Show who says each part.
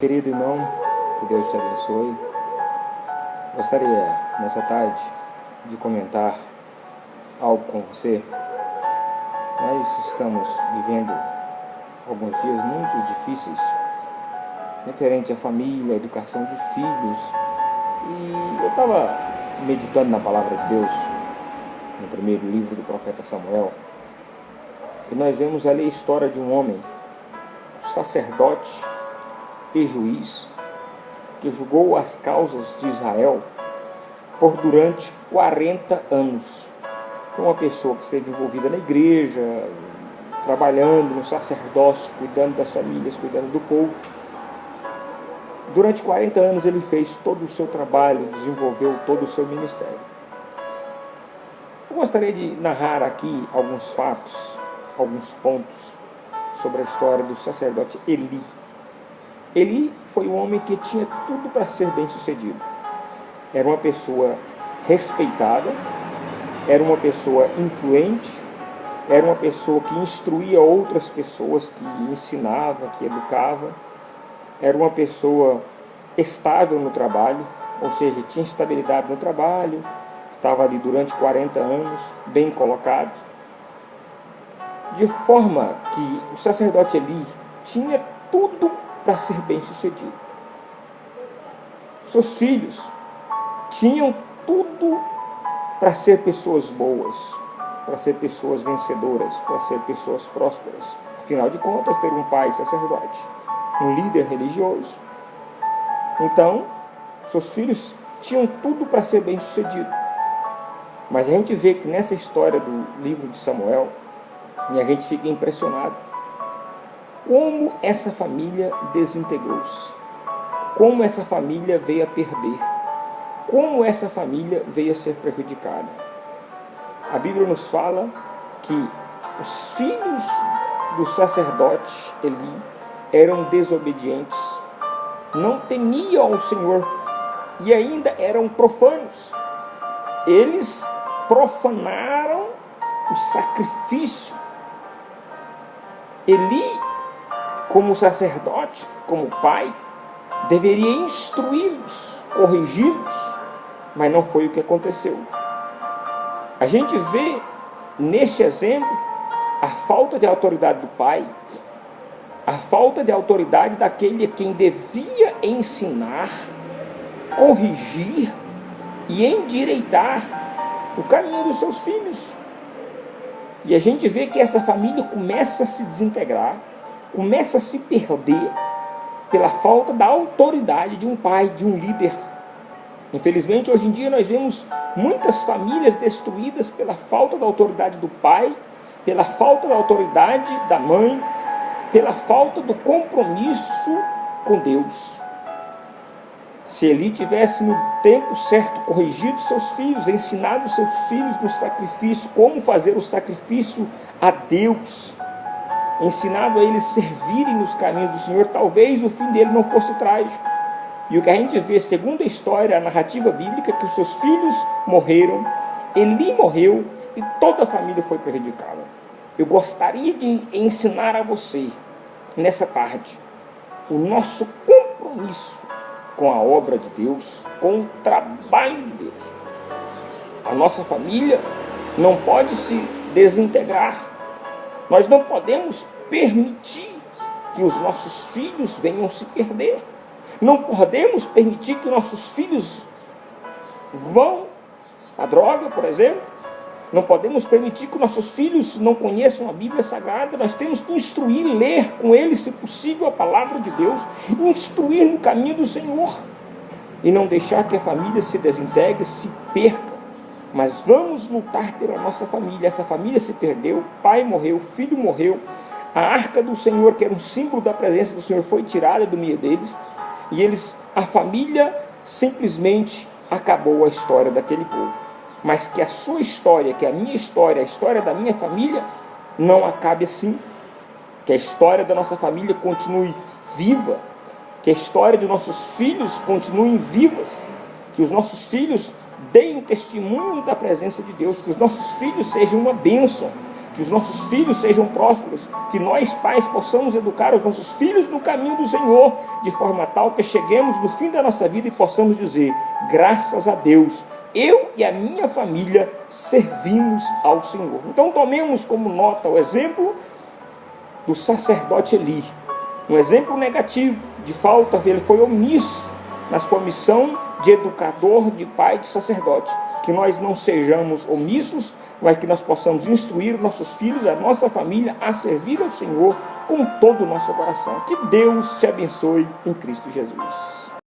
Speaker 1: Querido irmão, que Deus te abençoe. Gostaria, nessa tarde, de comentar algo com você. Nós estamos vivendo alguns dias muito difíceis, referente à família, à educação de filhos. E eu estava meditando na palavra de Deus, no primeiro livro do profeta Samuel, e nós vemos ali a história de um homem, sacerdote e juiz, que julgou as causas de Israel por durante 40 anos. Foi uma pessoa que esteve envolvida na igreja, trabalhando no sacerdócio, cuidando das famílias, cuidando do povo. Durante 40 anos ele fez todo o seu trabalho, desenvolveu todo o seu ministério. Eu gostaria de narrar aqui alguns fatos, alguns pontos sobre a história do sacerdote Eli. Eli foi um homem que tinha tudo para ser bem-sucedido. Era uma pessoa respeitada, era uma pessoa influente, era uma pessoa que instruía outras pessoas, que ensinava, que educava. Era uma pessoa estável no trabalho, ou seja, tinha estabilidade no trabalho, estava ali durante 40 anos, bem colocado. De forma que o sacerdote Eli tinha tudo para ser bem-sucedido. Seus filhos tinham tudo para ser pessoas boas, para ser pessoas vencedoras, para ser pessoas prósperas. Afinal de contas, ter um pai sacerdote, um líder religioso. Então, seus filhos tinham tudo para ser bem-sucedido. Mas a gente vê que nessa história do livro de Samuel, e a gente fica impressionado como essa família desintegrou-se, como essa família veio a perder, como essa família veio a ser prejudicada. A Bíblia nos fala que os filhos do sacerdote Eli eram desobedientes, não temiam ao Senhor e ainda eram profanos. Eles profanaram o sacrifício. Eli, como sacerdote, como pai, deveria instruí-los, corrigi-los, mas não foi o que aconteceu. A gente vê neste exemplo a falta de autoridade do pai, a falta de autoridade daquele a quem devia ensinar, corrigir e endireitar o caminho dos seus filhos. E a gente vê que essa família começa a se desintegrar, começa a se perder pela falta da autoridade de um pai, de um líder. Infelizmente, hoje em dia nós vemos muitas famílias destruídas pela falta da autoridade do pai, pela falta da autoridade da mãe, pela falta do compromisso com Deus. Se Eli tivesse no tempo certo corrigido seus filhos, ensinado seus filhos no sacrifício, como fazer o sacrifício a Deus, ensinado a eles servirem nos caminhos do Senhor, talvez o fim dele não fosse trágico. E o que a gente vê, segundo a história, a narrativa bíblica, é que os seus filhos morreram, Eli morreu e toda a família foi prejudicada. Eu gostaria de ensinar a você, nessa tarde, o nosso compromisso com a obra de Deus, com o trabalho de Deus. A nossa família não pode se desintegrar. Nós não podemos permitir que os nossos filhos venham se perder. Não podemos permitir que nossos filhos vão à droga, por exemplo. Não podemos permitir que nossos filhos não conheçam a Bíblia Sagrada. Nós temos que instruir, ler com eles, se possível, a palavra de Deus, instruir no caminho do Senhor e não deixar que a família se desintegre, se perca. Mas vamos lutar pela nossa família. Essa família se perdeu, o pai morreu, o filho morreu, a arca do Senhor, que era um símbolo da presença do Senhor, foi tirada do meio deles, e a família simplesmente acabou a história daquele povo. Mas que a sua história, que a minha história, a história da minha família, não acabe assim. Que a história da nossa família continue viva. Que a história de nossos filhos continue vivas. Que os nossos filhos deem testemunho da presença de Deus. Que os nossos filhos sejam uma bênção. que os nossos filhos sejam prósperos, que nós pais possamos educar os nossos filhos no caminho do Senhor, de forma tal que cheguemos no fim da nossa vida e possamos dizer: graças a Deus, eu e a minha família servimos ao Senhor. Então tomemos como nota o exemplo do sacerdote Eli, um exemplo negativo de falta, ele foi omisso na sua missão de educador, de pai, de sacerdote. Que nós não sejamos omissos, mas que nós possamos instruir nossos filhos, a nossa família, a servir ao Senhor com todo o nosso coração. Que Deus te abençoe em Cristo Jesus.